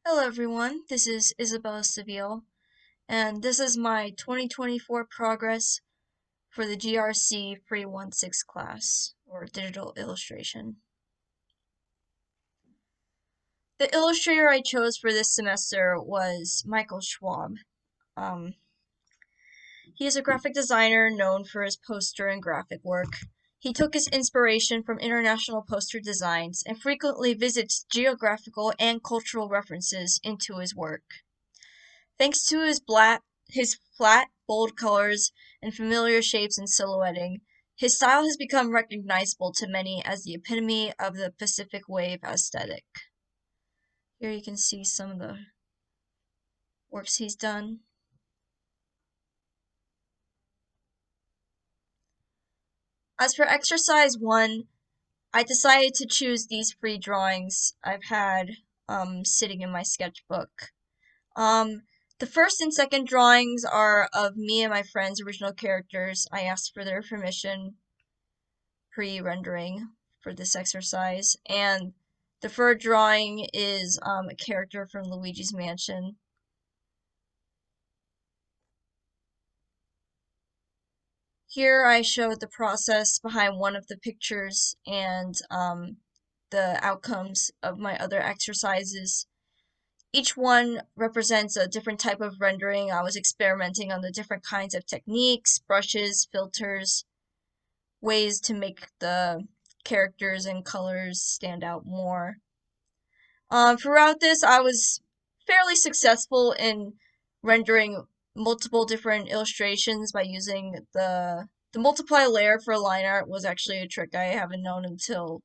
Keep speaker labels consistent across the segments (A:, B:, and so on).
A: Hello everyone, this is Isabella Seville, and this is my 2024 progress for the GRC 316 class, or Digital Illustration. The illustrator I chose for this semester was Michael Schwab. Um, he is a graphic designer known for his poster and graphic work. He took his inspiration from international poster designs and frequently visits geographical and cultural references into his work. Thanks to his flat, bold colors and familiar shapes and silhouetting, his style has become recognizable to many as the epitome of the Pacific Wave aesthetic. Here you can see some of the works he's done. As for exercise 1, I decided to choose these free drawings I've had sitting in my sketchbook. The first and second drawings are of me and my friend's original characters. I asked for their permission pre-rendering for this exercise, and the third drawing is a character from Luigi's Mansion. Here I showed the process behind one of the pictures and the outcomes of my other exercises. Each one represents a different type of rendering. I was experimenting on the different kinds of techniques, brushes, filters, ways to make the characters and colors stand out more. Throughout this, I was fairly successful in rendering multiple different illustrations by using the multiply layer for line art was actually a trick I haven't known until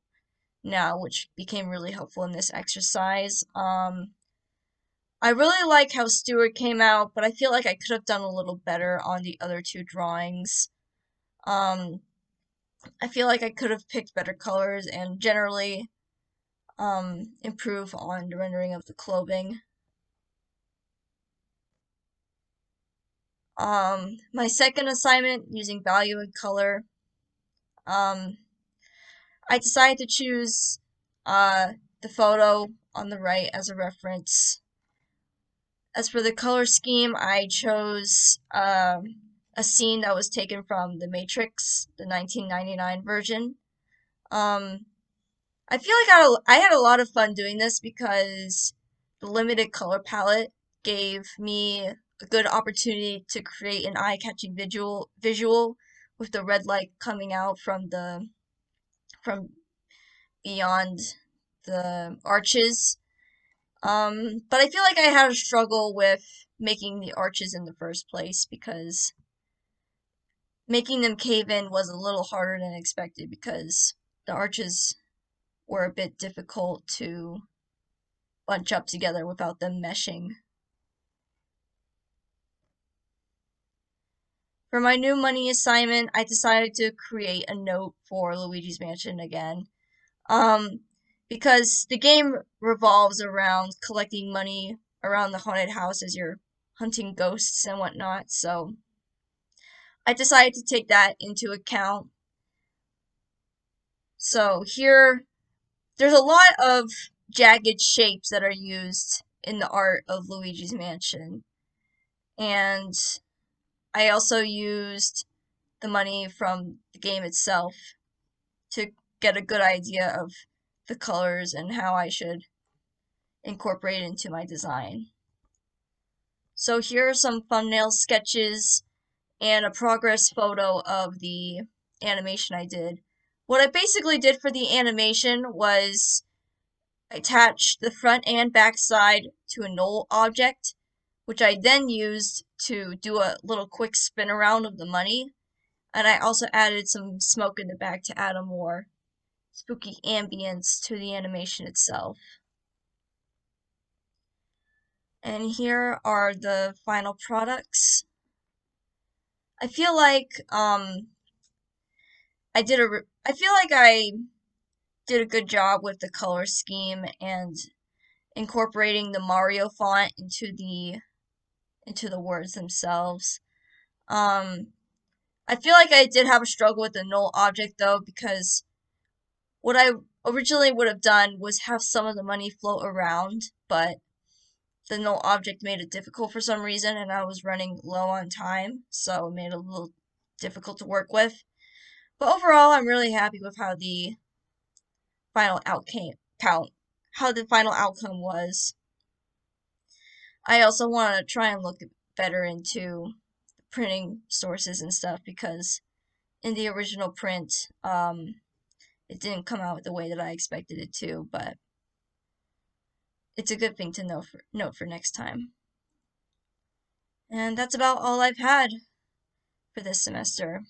A: now, which became really helpful in this exercise. I really like how Stewart came out, but I feel like I could have done a little better on the other two drawings. Um, I feel like I could have picked better colors and generally improve on the rendering of the clothing. My second assignment using value and color, um, I decided to choose the photo on the right as a reference. As for the color scheme, I chose a scene that was taken from The Matrix, the 1999 version. Um, I feel like I had a lot of fun doing this because the limited color palette gave me a good opportunity to create an eye-catching visual with the red light coming out from beyond the arches. But I feel like I had a struggle with making the arches in the first place because making them cave in was a little harder than expected because the arches were a bit difficult to bunch up together without them meshing. For my new money assignment, I decided to create a note for Luigi's Mansion again. Um, because the game revolves around collecting money around the haunted house as you're hunting ghosts and whatnot, so I decided to take that into account. So here, there's a lot of jagged shapes that are used in the art of Luigi's Mansion. And I also used the money from the game itself to get a good idea of the colors and how I should incorporate it into my design. So here are some thumbnail sketches and a progress photo of the animation I did. What I basically did for the animation was attach the front and back side to a null object, which I then used to do a little quick spin around of the money. And I also added some smoke in the back to add a more spooky ambience to the animation itself. And here are the final products. I feel like I feel like I did a good job with the color scheme and incorporating the Mario font into the words themselves. I feel like I did have a struggle with the null object though, because what I originally would have done was have some of the money float around, but the null object made it difficult for some reason, and I was running low on time, so it made it a little difficult to work with. But overall, I'm really happy with how the final how the final outcome was. I also want to try and look better into printing sources and stuff because in the original print, it didn't come out the way that I expected it to, but it's a good thing to note for next time. And that's about all I've had for this semester.